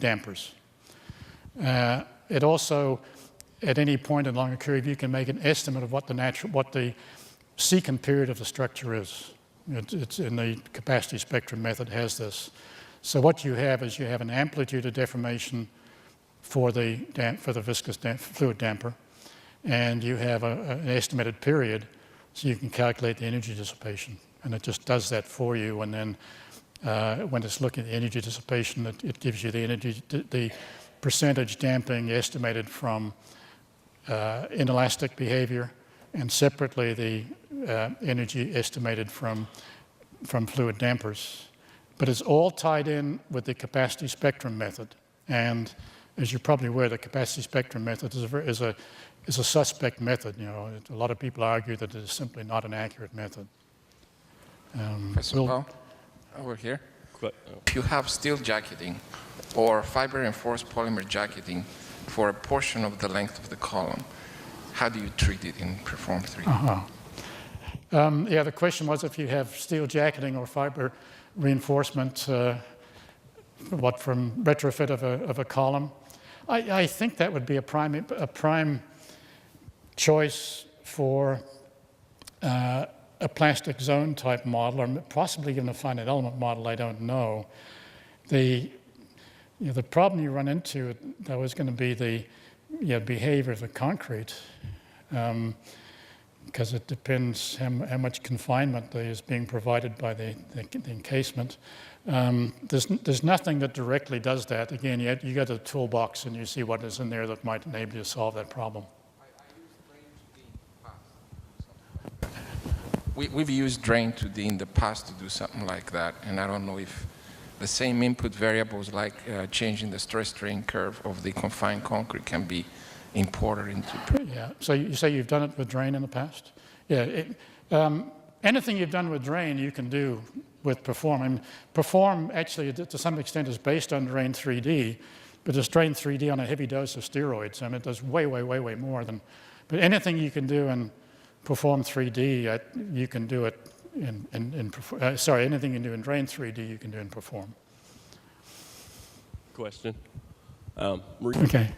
dampers. It also, at any point along a curve, you can make an estimate of what the secant period of the structure is. It's in the capacity spectrum method has this. So what you have is you have an amplitude of deformation for the viscous fluid damper, and you have an estimated period, so you can calculate the energy dissipation. And it just does that for you, and then when it's looking at the energy dissipation, it gives you the percentage damping estimated from inelastic behavior, and separately the energy estimated from fluid dampers. But it's all tied in with the capacity spectrum method. And as you're probably aware, the capacity spectrum method is a suspect method. You know, a lot of people argue that it is simply not an accurate method. Professor Paul, over here. If you have steel jacketing or fiber-reinforced polymer jacketing for a portion of the length of the column, how do you treat it in Perform 3D? Yeah, the question was if you have steel jacketing or fiber reinforcement, from retrofit of a column. I think that would be a prime choice for a plastic zone type model, or possibly even a finite element model, I don't know. The problem you run into, though, is going to be the behavior of the concrete, because it depends how much confinement is being provided by the encasement. There's nothing that directly does that. Again, you go to the toolbox and you see what is in there that might enable you to solve that problem. We've used drain 2D in the past to do something like that, and I don't know if the same input variables like changing the stress strain curve of the confined concrete can be imported into. Yeah, so you say you've done it with drain in the past? Yeah, anything you've done with drain you can do with Perform. And Perform actually to some extent is based on drain 3D, but it's drain 3D on a heavy dose of steroids. I mean, it does way, way, way, way more than, but anything you can do in Perform 3D, you can do it anything you can do in drain 3D, you can do in Perform. Question. Okay.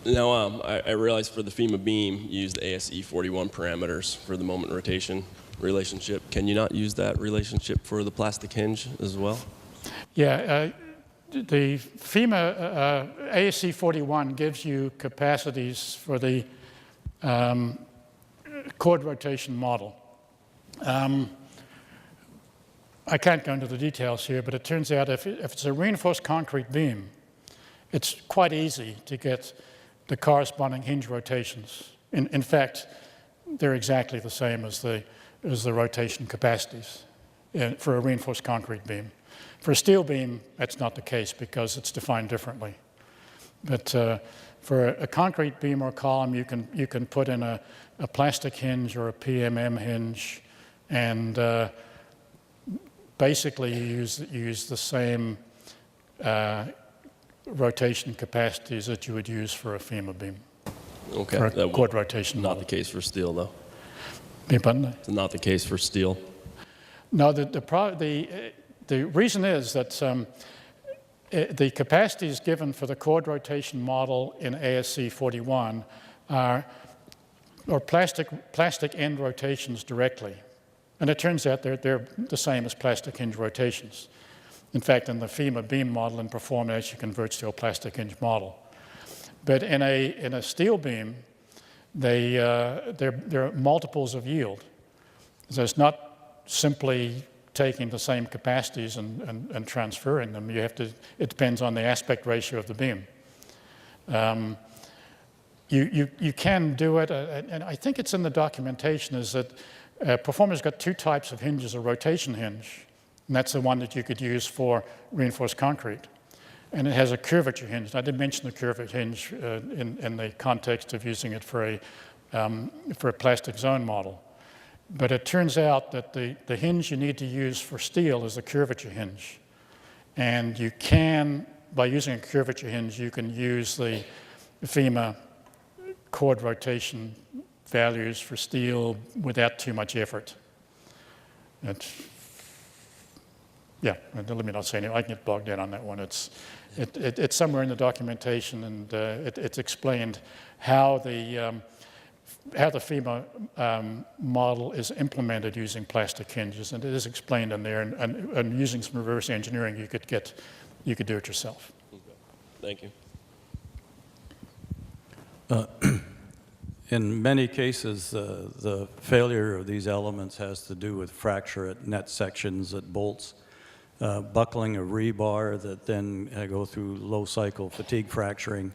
Now, I realize for the FEMA beam, you use the ASE 41 parameters for the moment rotation relationship. Can you not use that relationship for the plastic hinge as well? Yeah, the FEMA ASE 41 gives you capacities for the chord rotation model. I can't go into the details here, but it turns out if it's a reinforced concrete beam, it's quite easy to get the corresponding hinge rotations. In fact, they're exactly the same as the rotation capacities for a reinforced concrete beam. For a steel beam, that's not the case because it's defined differently. But for a concrete beam or column, you can put in a plastic hinge or a PMM hinge, and basically you use the same rotation capacities that you would use for a FEMA beam. Okay. For a chord rotation Not model. the case for steel, though. Pardon? It's not the case for steel. No, the reason is that the capacities given for the chord rotation model in ASC 41 are plastic end rotations directly. And it turns out they're the same as plastic hinge rotations. In fact, in the FEMA beam model and Perform, it actually converts to a plastic hinge model. But in a steel beam, there are multiples of yield. So it's not simply taking the same capacities and transferring them. It depends on the aspect ratio of the beam. You can do it, and I think it's in the documentation, is that Perform has got two types of hinges: a rotation hinge, and that's the one that you could use for reinforced concrete. And it has a curvature hinge. I did mention the curvature hinge in the context of using it for a plastic zone model. But it turns out that the hinge you need to use for steel is a curvature hinge. And you can, by using a curvature hinge, you can use the FEMA chord rotation values for steel without too much effort. Yeah, and let me not say anything. I can get bogged down on that one. It's somewhere in the documentation, and it's explained how the FEMA model is implemented using plastic hinges, and it is explained in there. And using some reverse engineering, you could do it yourself. Okay. Thank you. In many cases, the failure of these elements has to do with fracture at net sections at bolts, buckling of rebar that then go through low cycle fatigue fracturing.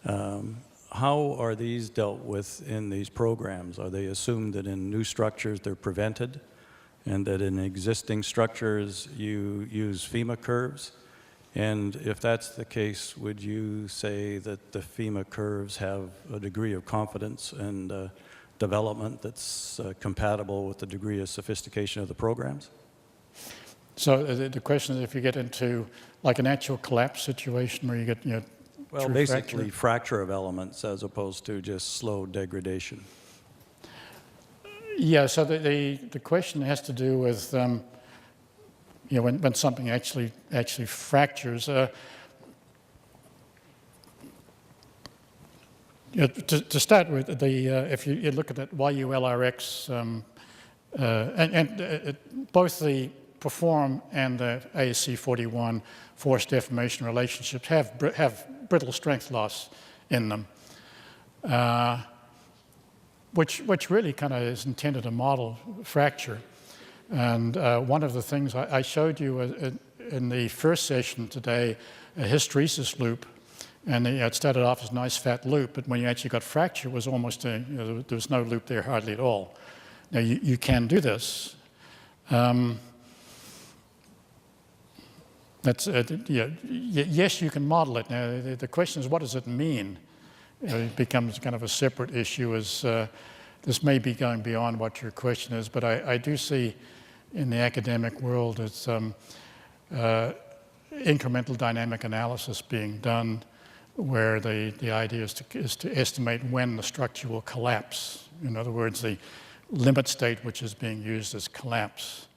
How are these dealt with in these programs? Are they assumed that in new structures they're prevented, and that in existing structures you use FEMA curves? And if that's the case, would you say that the FEMA curves have a degree of confidence and development that's compatible with the degree of sophistication of the programs? So the question is, if you get into like an actual collapse situation where you get, Well, true basically fracture of elements as opposed to just slow degradation. Yeah, so the question has to do with when something actually fractures. To start with, if you look at that YULRX, both the Perform and the ASC 41 force deformation relationships have brittle strength loss in them, which really kind of is intended to model fracture. And one of the things I showed you in the first session today, a hysteresis loop, and it started off as a nice fat loop, but when you actually got fracture, it was almost there was no loop there hardly at all. Now you can do this. Yes, you can model it. Now the question is, what does it mean? It becomes kind of a separate issue. As this may be going beyond what your question is, but I do see in the academic world it's incremental dynamic analysis being done, where the idea is to estimate when the structure will collapse. In other words, the limit state which is being used is collapse.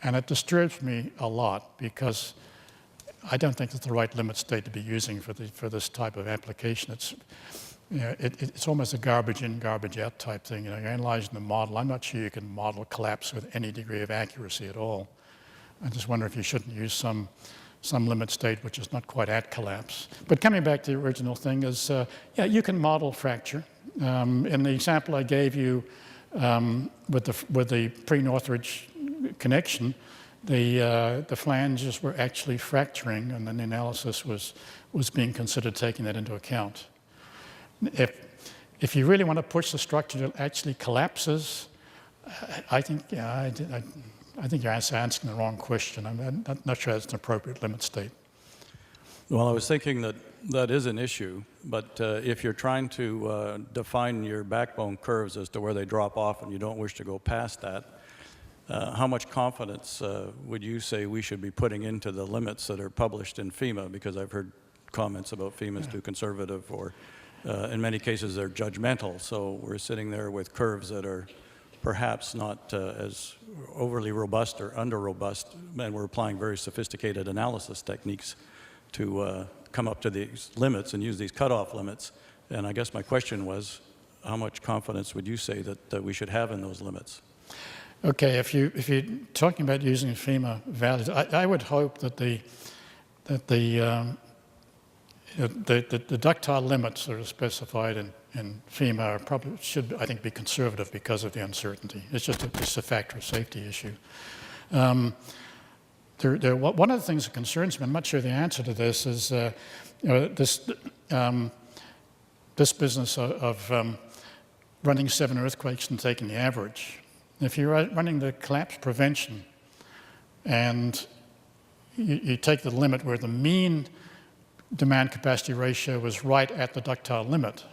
And it disturbs me a lot because I don't think it's the right limit state to be using for this type of application. It's almost a garbage in, garbage out type thing. You're analyzing the model. I'm not sure you can model collapse with any degree of accuracy at all. I just wonder if you shouldn't use some limit state which is not quite at collapse. But coming back to the original thing is, you can model fracture. In the example I gave you with the pre-Northridge connection, the flanges were actually fracturing, and then the analysis was being considered taking that into account. If you really want to push the structure that actually collapses, I think you're asking the wrong question. I'm not sure that's an appropriate limit state. Well, I was thinking that is an issue, but if you're trying to define your backbone curves as to where they drop off and you don't wish to go past that, how much confidence would you say we should be putting into the limits that are published in FEMA? Because I've heard comments about FEMA's too conservative, or in many cases they're judgmental. So we're sitting there with curves that are perhaps not as overly robust or under-robust, and we're applying very sophisticated analysis techniques to come up to these limits and use these cutoff limits. And I guess my question was, how much confidence would you say that we should have in those limits? Okay, if you're talking about using FEMA values, I would hope that the ductile limits that are specified in FEMA are probably should, I think, be conservative because of the uncertainty. It's just a factor of safety issue. One of the things that concerns me, I'm not sure the answer to this, is this business of running 7 earthquakes and taking the average. If you're running the collapse prevention and you take the limit where the mean demand capacity ratio is right at the ductile limit,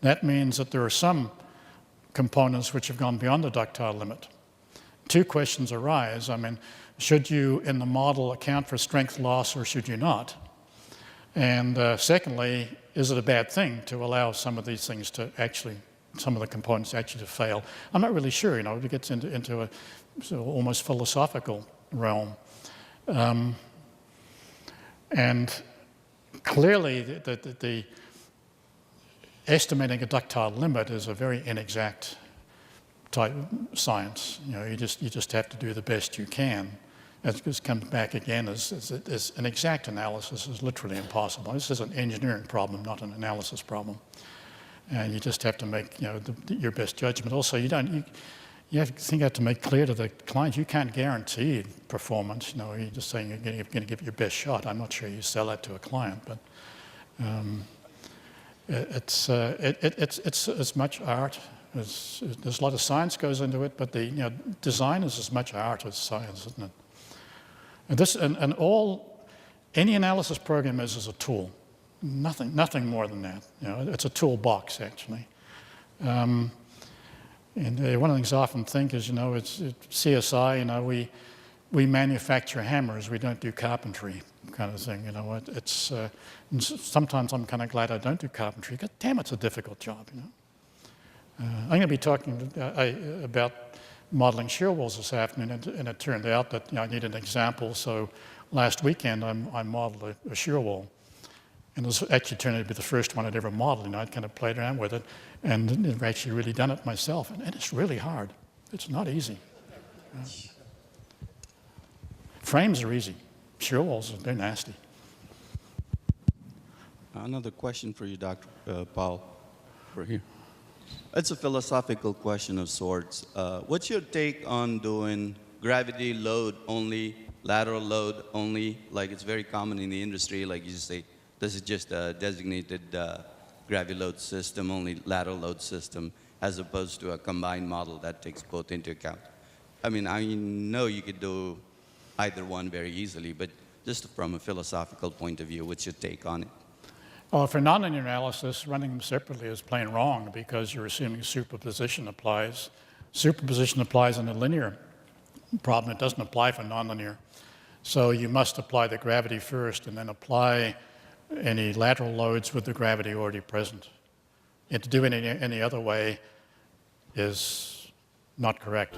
that means that there are some components which have gone beyond the ductile limit. Two questions arise. I mean, should you in the model account for strength loss or should you not? And secondly, is it a bad thing to allow some of these things to actually, some of the components actually to fail? I'm not really sure, it gets into a sort of almost philosophical realm. And clearly, the estimating a ductile limit is a very inexact type science. You know, you just have to do the best you can. It just comes back again as an exact analysis is literally impossible. This is an engineering problem, not an analysis problem. And you just have to make, you know, your best judgment. Also, you have to make clear to the client you can't guarantee performance. You know, you're just saying you're going to give it your best shot. I'm not sure you sell that to a client, but it's as much art. There's a lot of science goes into it, but design is as much art as science, isn't it? And any analysis program is a tool, nothing more than that. You know, it's a toolbox actually. And one of the things I often think is, you know, it's CSI. You know, we manufacture hammers, we don't do carpentry, kind of thing. You know, sometimes I'm kind of glad I don't do carpentry. God damn, it's a difficult job. You know, I'm going to be talking about modeling shear walls this afternoon, and it turned out that, you know, I need an example. So last weekend I modeled a shear wall, and it was actually turned out to be the first one I'd ever modeled. You know, I'd kind of played around with it, and I've actually really done it myself, and it's really hard. It's not easy. Frames are easy. Shear walls, they're nasty. Another question for you, Dr. Paul. Over here. It's a philosophical question of sorts. What's your take on doing gravity load only, lateral load only? Like it's very common in the industry, like you say, this is just a designated gravity load system, only lateral load system, as opposed to a combined model that takes both into account. I mean, I know you could do either one very easily, but just from a philosophical point of view, what's your take on it? Well, for nonlinear analysis, running them separately is plain wrong because you're assuming superposition applies. Superposition applies in a linear problem. It doesn't apply for nonlinear. So you must apply the gravity first and then apply any lateral loads with the gravity already present. And to do it any other way is not correct.